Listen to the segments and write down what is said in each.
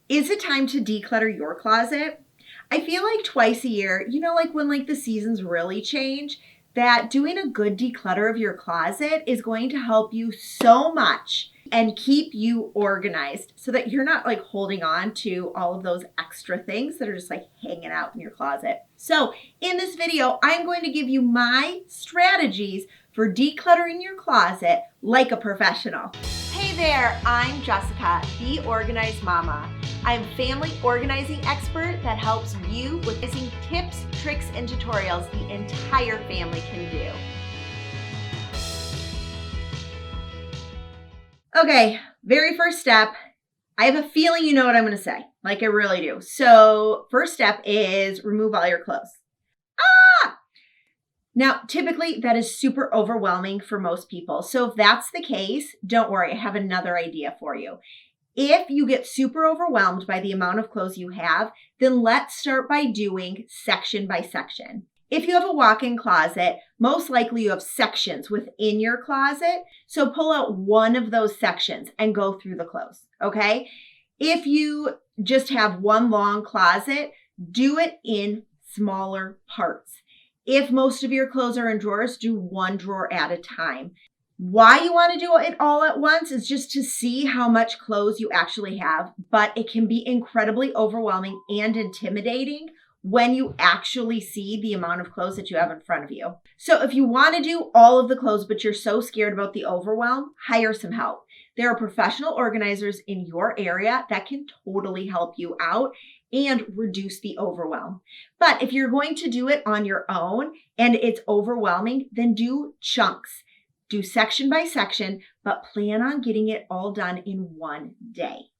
Is it time to declutter your closet? I feel like twice a year, like when the seasons really change, that doing a good declutter of your closet is going to help you so much and keep you organized so that you're not holding on to all of those extra things that are just hanging out in your closet. So in this video, I'm going to give you my strategies for decluttering your closet like a professional. Hey there, I'm Jessica, the Organized Mama. I'm a family organizing expert that helps you with using tips, tricks, and tutorials the entire family can do. Okay, very first step. I have a feeling you know what I'm going to say. I really do. So first step is remove all your clothes. Now, typically that is super overwhelming for most people. So if that's the case, don't worry. I have another idea for you. If you get super overwhelmed by the amount of clothes you have, then let's start by doing section by section. If you have a walk-in closet, most likely you have sections within your closet. So pull out one of those sections and go through the clothes, okay? If you just have one long closet, do it in smaller parts. If most of your clothes are in drawers, do one drawer at a time. Why you want to do it all at once is just to see how much clothes you actually have, but it can be incredibly overwhelming and intimidating when you actually see the amount of clothes that you have in front of you. So if you want to do all of the clothes, but you're so scared about the overwhelm, hire some help. There are professional organizers in your area that can totally help you out and reduce the overwhelm. But if you're going to do it on your own and it's overwhelming, then do chunks. Do section by section, but plan on getting it all done in one day.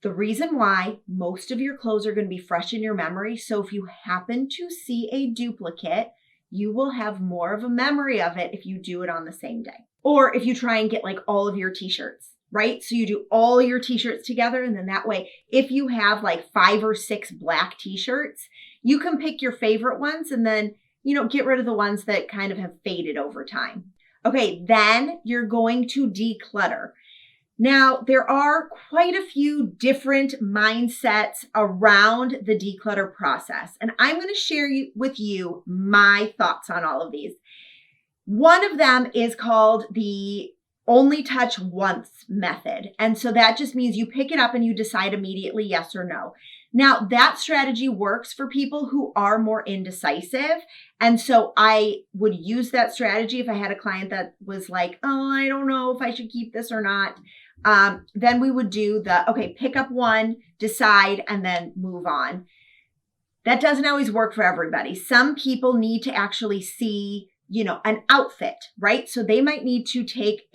The reason why, most of your clothes are going to be fresh in your memory, so if you happen to see a duplicate, you will have more of a memory of it if you do it on the same day. Or if you try and get all of your t-shirts, right? So you do all your t-shirts together, and then that way, if you have 5 or 6 black t-shirts, you can pick your favorite ones and then, get rid of the ones that kind of have faded over time. Okay, then you're going to declutter. Now, there are quite a few different mindsets around the declutter process, and I'm going to share with you my thoughts on all of these. One of them is called the only touch once method. And so that just means you pick it up and you decide immediately yes or no. Now, that strategy works for people who are more indecisive. And so I would use that strategy if I had a client that was like, oh, I don't know if I should keep this or not. Then we would do pick up one, decide, and then move on. That doesn't always work for everybody. Some people need to actually see, an outfit, right? So they might need to take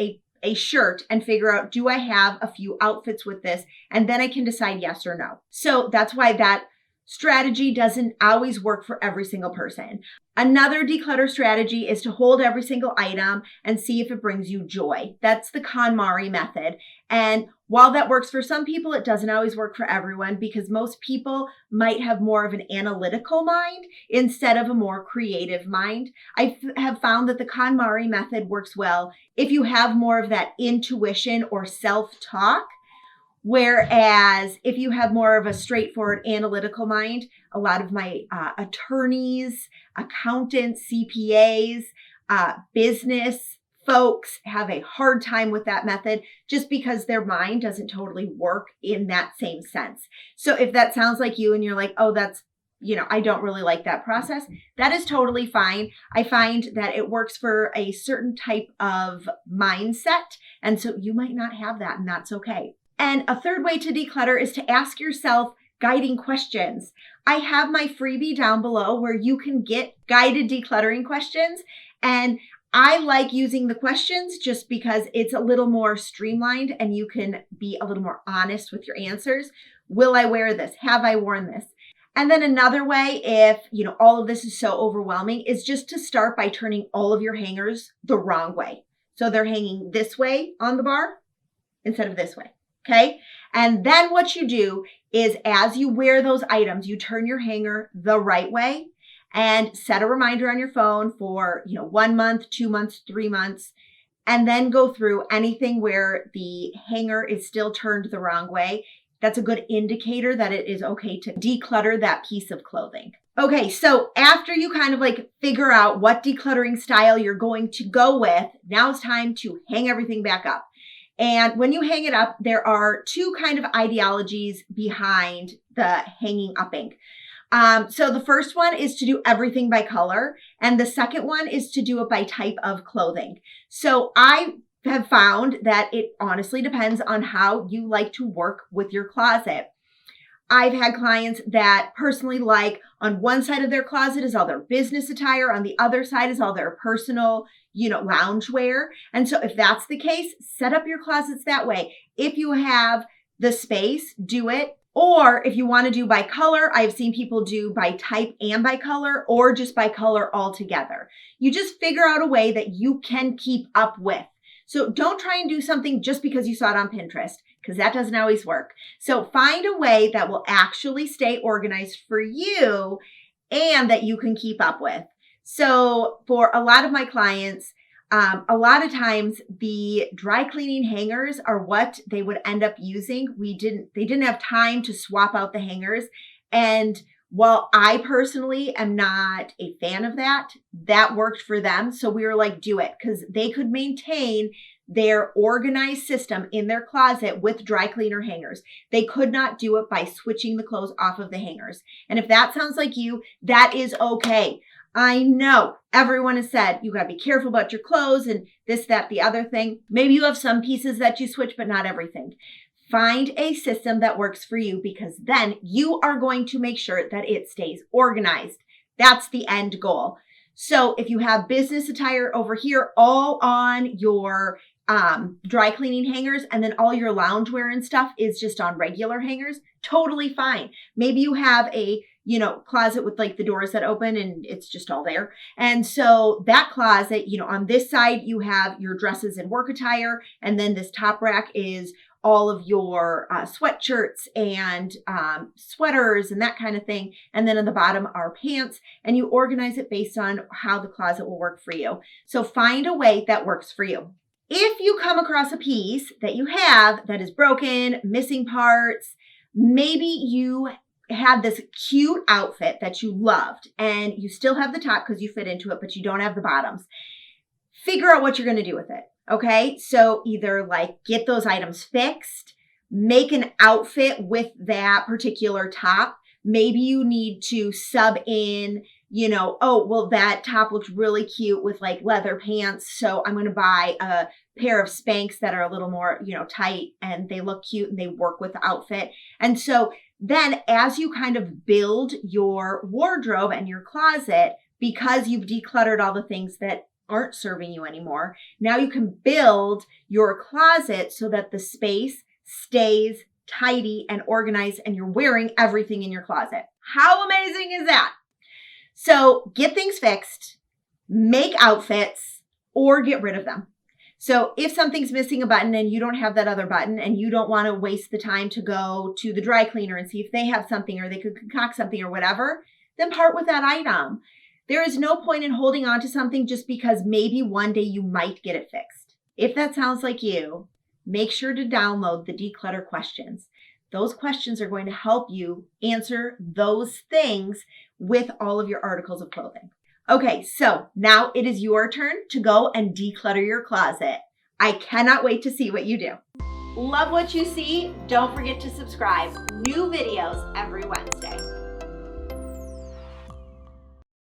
a shirt and figure out, do I have a few outfits with this? And then I can decide yes or no. So that's why that strategy doesn't always work for every single person. Another declutter strategy is to hold every single item and see if it brings you joy. That's the KonMari method. And while that works for some people, it doesn't always work for everyone because most people might have more of an analytical mind instead of a more creative mind. I have found that the KonMari method works well if you have more of that intuition or self-talk. Whereas if you have more of a straightforward analytical mind, a lot of my attorneys, accountants, CPAs, business folks have a hard time with that method just because their mind doesn't totally work in that same sense. So if that sounds like you and you're like, oh, that's, I don't really like that process, that is totally fine. I find that it works for a certain type of mindset. And so you might not have that, and that's okay. And a third way to declutter is to ask yourself guiding questions. I have my freebie down below where you can get guided decluttering questions. And I like using the questions just because it's a little more streamlined and you can be a little more honest with your answers. Will I wear this? Have I worn this? And then another way, if all of this is so overwhelming, is just to start by turning all of your hangers the wrong way. So they're hanging this way on the bar instead of this way. Okay. And then what you do is as you wear those items, you turn your hanger the right way and set a reminder on your phone for, 1 month, 2 months, 3 months, and then go through anything where the hanger is still turned the wrong way. that's a good indicator that it is okay to declutter that piece of clothing. Okay, so after you kind of like figure out what decluttering style you're going to go with, now it's time to hang everything back up. And when you hang it up, there are two kind of ideologies behind the hanging upping. So the first one is to do everything by color, and the second one is to do it by type of clothing. So I have found that it honestly depends on how you like to work with your closet. I've had clients that personally like on one side of their closet is all their business attire. On the other side is all their personal, loungewear. And so if that's the case, set up your closets that way. If you have the space, do it. Or if you want to do by color, I've seen people do by type and by color, or just by color altogether. You just figure out a way that you can keep up with. So don't try and do something just because you saw it on Pinterest, because that doesn't always work. So find a way that will actually stay organized for you and that you can keep up with. So for a lot of my clients, a lot of times the dry cleaning hangers are what they would end up using. They didn't have time to swap out the hangers. And while I personally am not a fan of that, that worked for them. So we were like, do it, because they could maintain their organized system in their closet with dry cleaner hangers. They could not do it by switching the clothes off of the hangers. And if that sounds like you, that is okay. I know everyone has said you got to be careful about your clothes and this, that, the other thing. Maybe you have some pieces that you switch, but not everything. Find a system that works for you, because then you are going to make sure that it stays organized. That's the end goal. So if you have business attire over here, all on your dry cleaning hangers, and then all your loungewear and stuff is just on regular hangers, totally fine. Maybe you have a closet with like the doors that open and it's just all there. And so that closet, on this side, you have your dresses and work attire. And then this top rack is all of your sweatshirts and sweaters and that kind of thing. And then on the bottom are pants, and you organize it based on how the closet will work for you. So find a way that works for you. If you come across a piece that you have that is broken, missing parts, maybe you had this cute outfit that you loved and you still have the top because you fit into it, but you don't have the bottoms. Figure out what you're going to do with it. Okay. So either like get those items fixed, make an outfit with that particular top. Maybe you need to sub in, that top looks really cute with like leather pants. So I'm going to buy a pair of Spanx that are a little more, tight, and they look cute and they work with the outfit. And so then as you kind of build your wardrobe and your closet, because you've decluttered all the things that aren't serving you anymore, now you can build your closet so that the space stays tidy and organized and you're wearing everything in your closet. How amazing is that? So get things fixed, make outfits, or get rid of them. So if something's missing a button and you don't have that other button and you don't want to waste the time to go to the dry cleaner and see if they have something or they could concoct something or whatever, then part with that item. There is no point in holding on to something just because maybe one day you might get it fixed. If that sounds like you, make sure to download the Declutter questions. Those questions are going to help you answer those things with all of your articles of clothing. Okay, so now it is your turn to go and declutter your closet. I cannot wait to see what you do. Love what you see? Don't forget to subscribe. New videos every Wednesday.